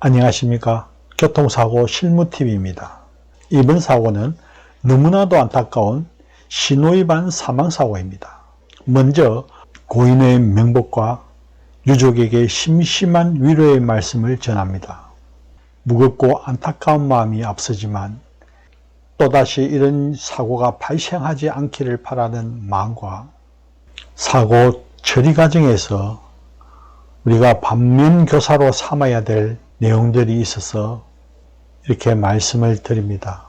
안녕하십니까. 교통사고 실무TV입니다. 이번 사고는 너무나도 안타까운 신호위반 사망사고입니다. 먼저 고인의 명복과 유족에게 심심한 위로의 말씀을 전합니다. 무겁고 안타까운 마음이 앞서지만 또다시 이런 사고가 발생하지 않기를 바라는 마음과 사고 처리 과정에서 우리가 반면교사로 삼아야 될 내용들이 있어서 이렇게 말씀을 드립니다.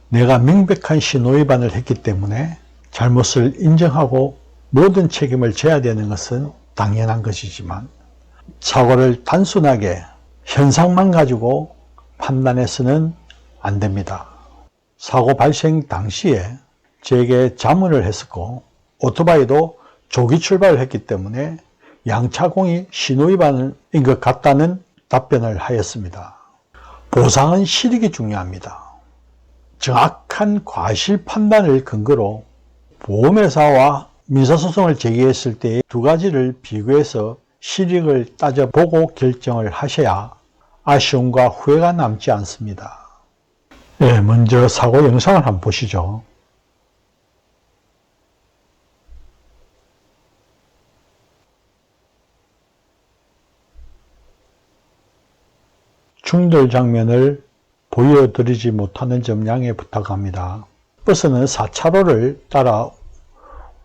내가 명백한 신호위반을 했기 때문에 잘못을 인정하고 모든 책임을 져야 되는 것은 당연한 것이지만 사고를 단순하게 현상만 가지고 판단해서는 안 됩니다. 사고 발생 당시에 제게 자문을 했었고 오토바이도 조기 출발을 했기 때문에 양차공이 신호위반인 것 같다는 답변을 하였습니다. 보상은 실익이 중요합니다. 정확한 과실 판단을 근거로 보험회사와 민사소송을 제기했을 때 두 가지를 비교해서 실익을 따져보고 결정을 하셔야 아쉬움과 후회가 남지 않습니다. 먼저 사고 영상을 한번 보시죠. 충돌 장면을 보여드리지 못하는 점 양해 부탁합니다. 버스는 4차로를 따라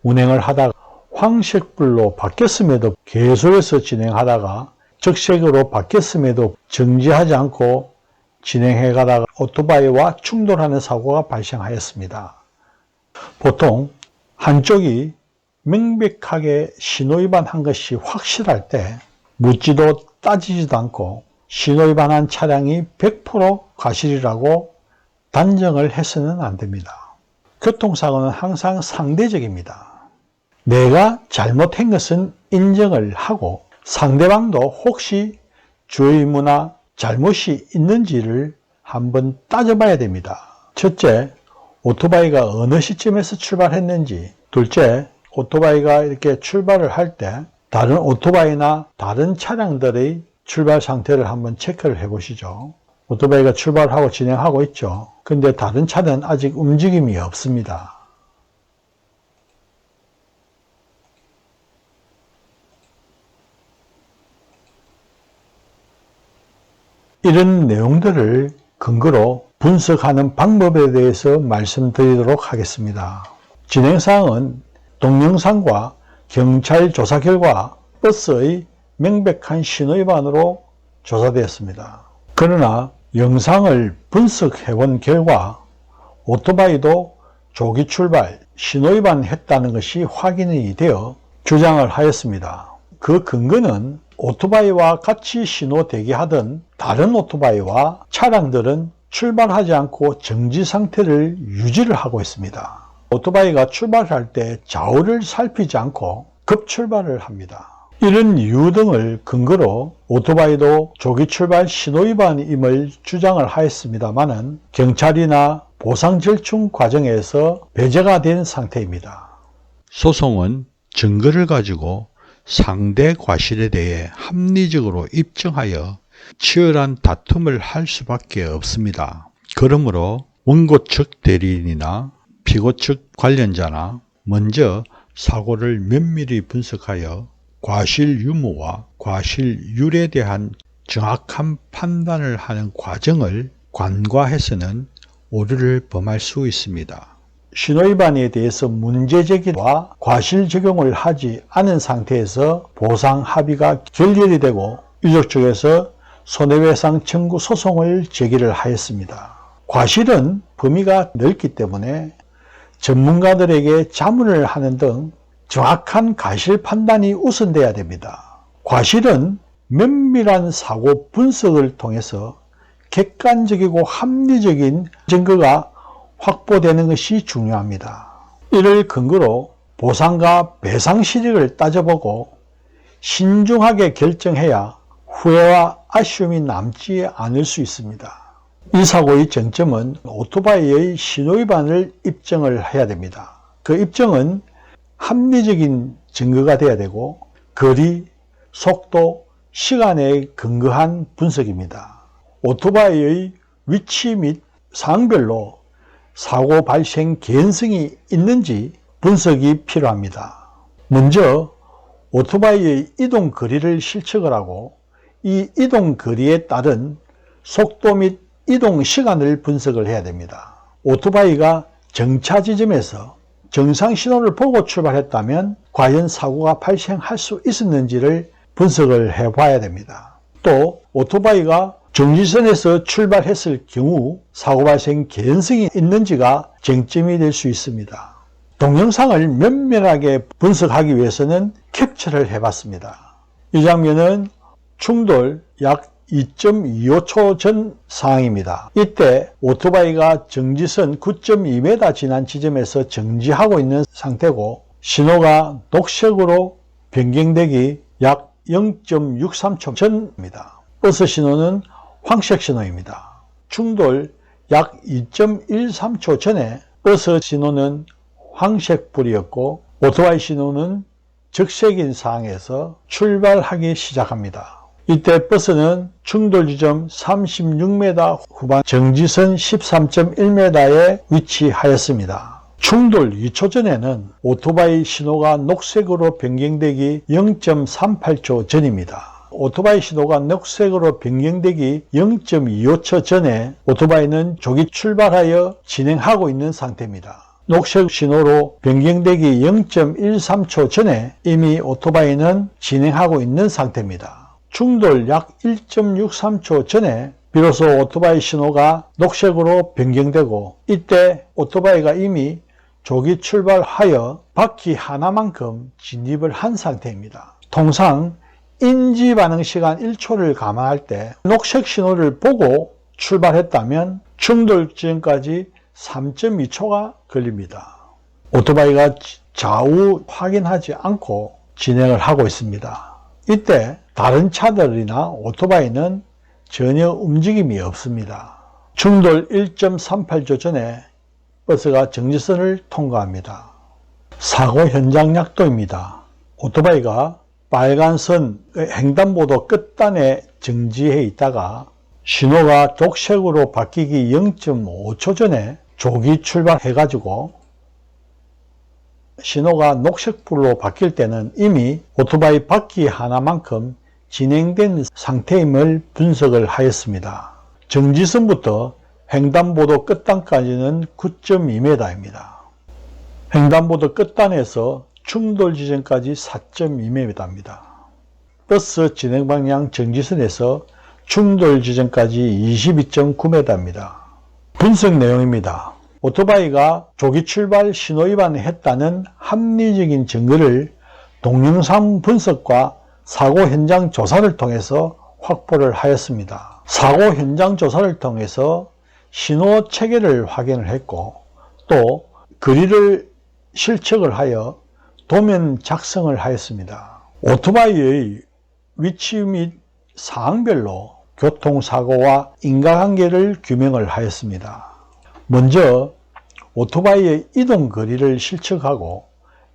운행을 하다가 황색불로 바뀌었음에도 계속해서 진행하다가 적색으로 바뀌었음에도 정지하지 않고 진행해 가다가 오토바이와 충돌하는 사고가 발생하였습니다. 보통 한쪽이 명백하게 신호위반한 것이 확실할 때 묻지도 따지지도 않고 신호위반한 차량이 100% 과실이라고 단정을 해서는 안 됩니다. 교통사고는 항상 상대적입니다. 내가 잘못한 것은 인정을 하고 상대방도 혹시 주의무나 잘못이 있는지를 한번 따져봐야 됩니다. 첫째, 오토바이가 어느 시점에서 출발했는지. 둘째, 오토바이가 이렇게 출발을 할 때 다른 오토바이나 다른 차량들의 출발 상태를 한번 체크를 해 보시죠. 오토바이가 출발하고 진행하고 있죠. 근데 다른 차는 아직 움직임이 없습니다. 이런 내용들을 근거로 분석하는 방법에 대해서 말씀드리도록 하겠습니다. 진행사항은 동영상과 경찰 조사 결과 버스의 명백한 신호위반으로 조사되었습니다. 그러나 영상을 분석해 본 결과 오토바이도 조기 출발, 신호위반했다는 것이 확인이 되어 주장을 하였습니다. 그 근거는 오토바이와 같이 신호 대기하던 다른 오토바이와 차량들은 출발하지 않고 정지 상태를 유지를 하고 있습니다. 오토바이가 출발할 때 좌우를 살피지 않고 급출발을 합니다. 이런 이유 등을 근거로 오토바이도 조기 출발 신호위반임을 주장을 하였습니다마는 경찰이나 보상절충 과정에서 배제가 된 상태입니다. 소송은 증거를 가지고 상대 과실에 대해 합리적으로 입증하여 치열한 다툼을 할 수밖에 없습니다. 그러므로 원고 측 대리인이나 피고 측 관련자나 먼저 사고를 면밀히 분석하여 과실 유무와 과실률에 대한 정확한 판단을 하는 과정을 관과해서는 오류를 범할 수 있습니다. 신호위반에 대해서 문제제기와 과실 적용을 하지 않은 상태에서 보상 합의가 결렬이 되고 유족 측에서 손해배상 청구 소송을 제기를 하였습니다. 과실은 범위가 넓기 때문에 전문가들에게 자문을 하는 등 정확한 과실 판단이 우선돼야 됩니다. 과실은 면밀한 사고 분석을 통해서 객관적이고 합리적인 증거가 확보되는 것이 중요합니다. 이를 근거로 보상과 배상 실익을 따져보고 신중하게 결정해야 후회와 아쉬움이 남지 않을 수 있습니다. 이 사고의 정점은 오토바이의 신호위반을 입증을 해야 됩니다. 그 입증은 합리적인 증거가 돼야 되고 거리, 속도, 시간에 근거한 분석입니다. 오토바이의 위치 및 상황별로 사고 발생 개연성이 있는지 분석이 필요합니다. 먼저 오토바이의 이동 거리를 실측을 하고 이 이동 거리에 따른 속도 및 이동 시간을 분석을 해야 됩니다. 오토바이가 정차 지점에서 정상 신호를 보고 출발했다면 과연 사고가 발생할 수 있었는지를 분석을 해봐야 됩니다. 또 오토바이가 정지선에서 출발했을 경우 사고 발생 개연성이 있는지가 쟁점이 될 수 있습니다. 동영상을 면밀하게 분석하기 위해서는 캡처를 해봤습니다. 이 장면은 충돌 약 2.25초 전 상황입니다. 이때 오토바이가 정지선 9.2m 지난 지점에서 정지하고 있는 상태고 신호가 녹색으로 변경되기 약 0.63초 전입니다. 버스 신호는 황색 신호입니다. 충돌 약 2.13초 전에 버스 신호는 황색 불이었고 오토바이 신호는 적색인 상황에서 출발하기 시작합니다. 이때 버스는 충돌 지점 36m 후반 정지선 13.1m에 위치하였습니다. 충돌 2초 전에는 오토바이 신호가 녹색으로 변경되기 0.38초 전입니다. 오토바이 신호가 녹색으로 변경되기 0.25초 전에 오토바이는 조기 출발하여 진행하고 있는 상태입니다. 녹색 신호로 변경되기 0.13초 전에 이미 오토바이는 진행하고 있는 상태입니다. 충돌 약 1.63초 전에 비로소 오토바이 신호가 녹색으로 변경되고 이때 오토바이가 이미 조기 출발하여 바퀴 하나만큼 진입을 한 상태입니다. 통상 인지 반응 시간 1초를 감안할 때 녹색 신호를 보고 출발했다면 충돌 지점까지 3.2초가 걸립니다. 오토바이가 좌우 확인하지 않고 진행을 하고 있습니다. 이때 다른 차들이나 오토바이는 전혀 움직임이 없습니다. 충돌 1.38초 전에 버스가 정지선을 통과합니다. 사고 현장 약도입니다. 오토바이가 빨간 선의 횡단보도 끝단에 정지해 있다가 신호가 녹색으로 바뀌기 0.5초 전에 조기 출발해가지고 신호가 녹색불로 바뀔 때는 이미 오토바이 바퀴 하나만큼 진행된 상태임을 분석을 하였습니다. 정지선부터 횡단보도 끝단까지는 9.2m입니다. 횡단보도 끝단에서 충돌 지점까지 4.2m입니다. 버스 진행 방향 정지선에서 충돌 지점까지 22.9m입니다. 분석 내용입니다. 오토바이가 조기 출발 신호 위반을 했다는 합리적인 증거를 동영상 분석과 사고 현장 조사를 통해서 확보를 하였습니다. 사고 현장 조사를 통해서 신호 체계를 확인을 했고 또 거리를 실측을 하여 도면 작성을 하였습니다. 오토바이의 위치 및 상황별로 교통사고와 인과관계를 규명을 하였습니다. 먼저 오토바이의 이동거리를 실측하고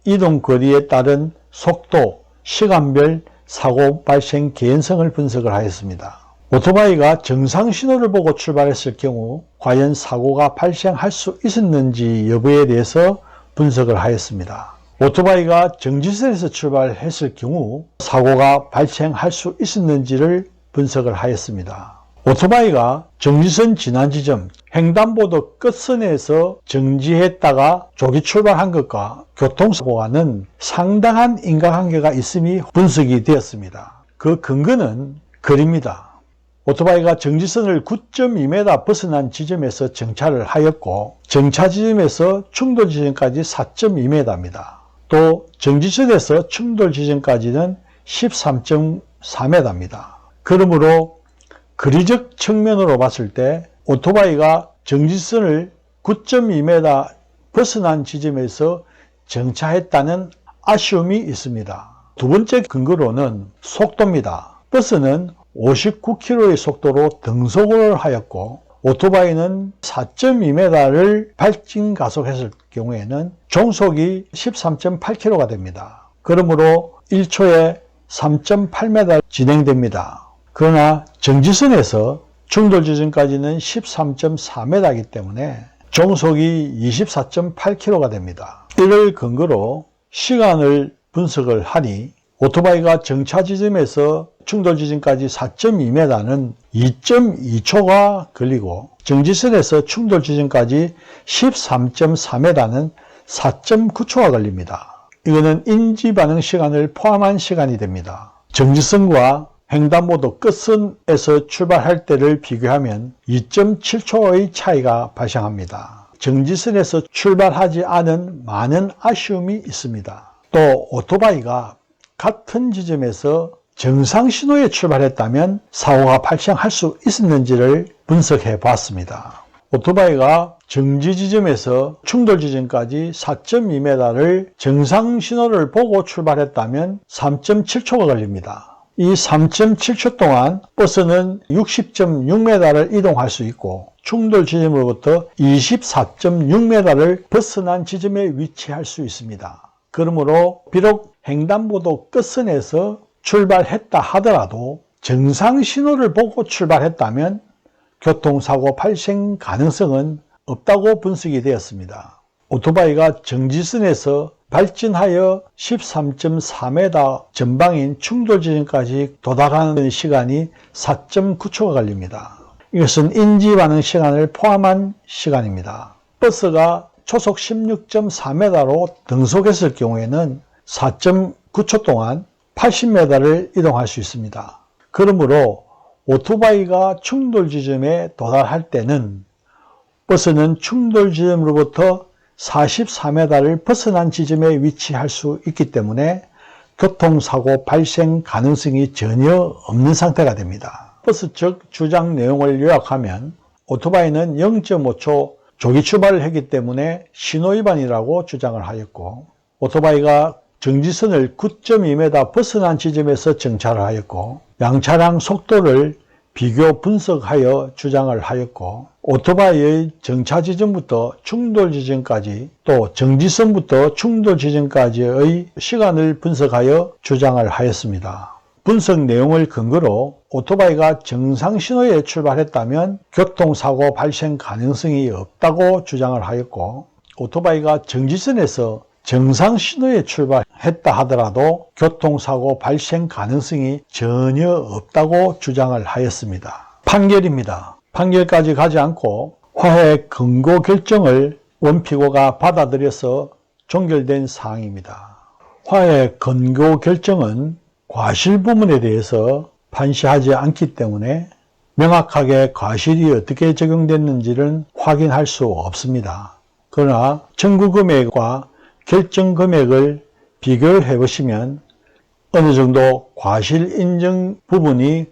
이동거리에 따른 속도, 시간별 사고 발생 개연성을 분석을 하였습니다. 오토바이가 정상 신호를 보고 출발했을 경우 과연 사고가 발생할 수 있었는지 여부에 대해서 분석을 하였습니다. 오토바이가 정지선에서 출발했을 경우 사고가 발생할 수 있었는지를 분석을 하였습니다. 오토바이가 정지선 지난 지점 횡단보도 끝선에서 정지했다가 조기 출발한 것과 교통사고와는 상당한 인과관계가 있음이 분석이 되었습니다. 그 근거는 거리입니다. 오토바이가 정지선을 9.2m 벗어난 지점에서 정차를 하였고 정차 지점에서 충돌 지점까지 4.2m입니다. 또 정지선에서 충돌 지점까지는 13.4m입니다. 그러므로 거리적 측면으로 봤을 때 오토바이가 정지선을 9.2m 벗어난 지점에서 정차했다는 아쉬움이 있습니다. 두 번째 근거로는 속도입니다. 버스는 59km의 속도로 등속을 하였고 오토바이는 4.2m를 발진 가속했을 경우에는 종속이 13.8km가 됩니다. 그러므로 1초에 3.8m 진행됩니다. 그러나 정지선에서 충돌 지점까지는 13.4m이기 때문에 종속이 24.8km가 됩니다. 이를 근거로 시간을 분석을 하니 오토바이가 정차 지점에서 충돌 지점까지 4.2m는 2.2초가 걸리고 정지선에서 충돌 지점까지 13.4m는 4.9초가 걸립니다. 이거는 인지 반응 시간을 포함한 시간이 됩니다. 정지선과 횡단보도 끝선에서 출발할 때를 비교하면 2.7초의 차이가 발생합니다. 정지선에서 출발하지 않은 많은 아쉬움이 있습니다. 또 오토바이가 같은 지점에서 정상 신호에 출발했다면 사고가 발생할 수 있었는지를 분석해 보았습니다. 오토바이가 정지 지점에서 충돌 지점까지 4.2m를 정상 신호를 보고 출발했다면 3.7초가 걸립니다. 이 3.7초 동안 버스는 60.6m를 이동할 수 있고 충돌 지점으로부터 24.6m를 벗어난 지점에 위치할 수 있습니다. 그러므로 비록 횡단보도 끝선에서 출발했다 하더라도 정상 신호를 보고 출발했다면 교통사고 발생 가능성은 없다고 분석이 되었습니다. 오토바이가 정지선에서 발진하여 13.4m 전방인 충돌 지점까지 도달하는 시간이 4.9초가 걸립니다. 이것은 인지 반응 시간을 포함한 시간입니다. 버스가 초속 16.4m로 등속했을 경우에는 4.9초 동안 80m를 이동할 수 있습니다. 그러므로 오토바이가 충돌 지점에 도달할 때는 버스는 충돌 지점으로부터 44m를 벗어난 지점에 위치할 수 있기 때문에 교통사고 발생 가능성이 전혀 없는 상태가 됩니다. 버스 측 주장 내용을 요약하면 오토바이는 0.5초 조기 출발을 했기 때문에 신호위반이라고 주장을 하였고, 오토바이가 정지선을 9.2m 벗어난 지점에서 정차를 하였고, 양차량 속도를 비교 분석하여 주장을 하였고, 오토바이의 정차 지점부터 충돌 지점까지 또 정지선부터 충돌 지점까지의 시간을 분석하여 주장을 하였습니다. 분석 내용을 근거로 오토바이가 정상 신호에 출발했다면 교통사고 발생 가능성이 없다고 주장을 하였고, 오토바이가 정지선에서 정상 신호에 출발했다 하더라도 교통사고 발생 가능성이 전혀 없다고 주장을 하였습니다. 판결입니다. 판결까지 가지 않고 화해 권고 결정을 원피고가 받아들여서 종결된 사항입니다. 화해 권고 결정은 과실 부분에 대해서 판시하지 않기 때문에 명확하게 과실이 어떻게 적용됐는지는 확인할 수 없습니다. 그러나 청구 금액과 결정 금액을 비교를 해보시면 어느 정도 과실 인정 부분이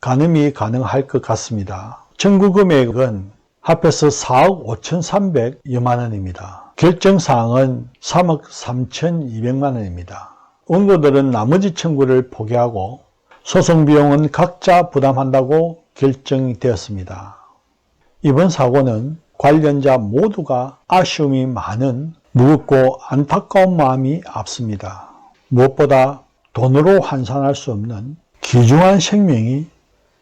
가늠이 가능할 것 같습니다. 청구 금액은 합해서 4억 5,300여만 원입니다. 결정사항은 3억 3,200만 원입니다. 원고들은 나머지 청구를 포기하고 소송 비용은 각자 부담한다고 결정이 되었습니다. 이번 사고는 관련자 모두가 아쉬움이 많은 무겁고 안타까운 마음이 앞섭니다. 무엇보다 돈으로 환산할 수 없는 귀중한 생명이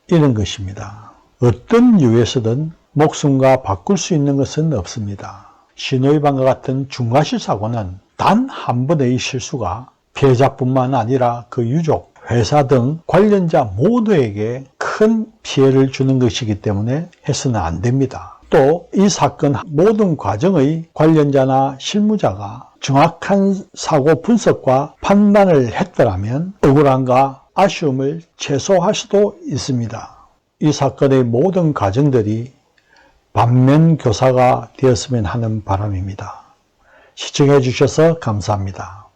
잃은 것입니다. 어떤 이유에서든 목숨과 바꿀 수 있는 것은 없습니다. 신호위반과 같은 중과실 사고는 단 한 번의 실수가 피해자뿐만 아니라 그 유족, 회사 등 관련자 모두에게 큰 피해를 주는 것이기 때문에 해서는 안 됩니다. 또 이 사건 모든 과정의 관련자나 실무자가 정확한 사고 분석과 판단을 했더라면 억울함과 아쉬움을 최소화할 수도 있습니다. 이 사건의 모든 과정들이 반면교사가 되었으면 하는 바람입니다. 시청해 주셔서 감사합니다.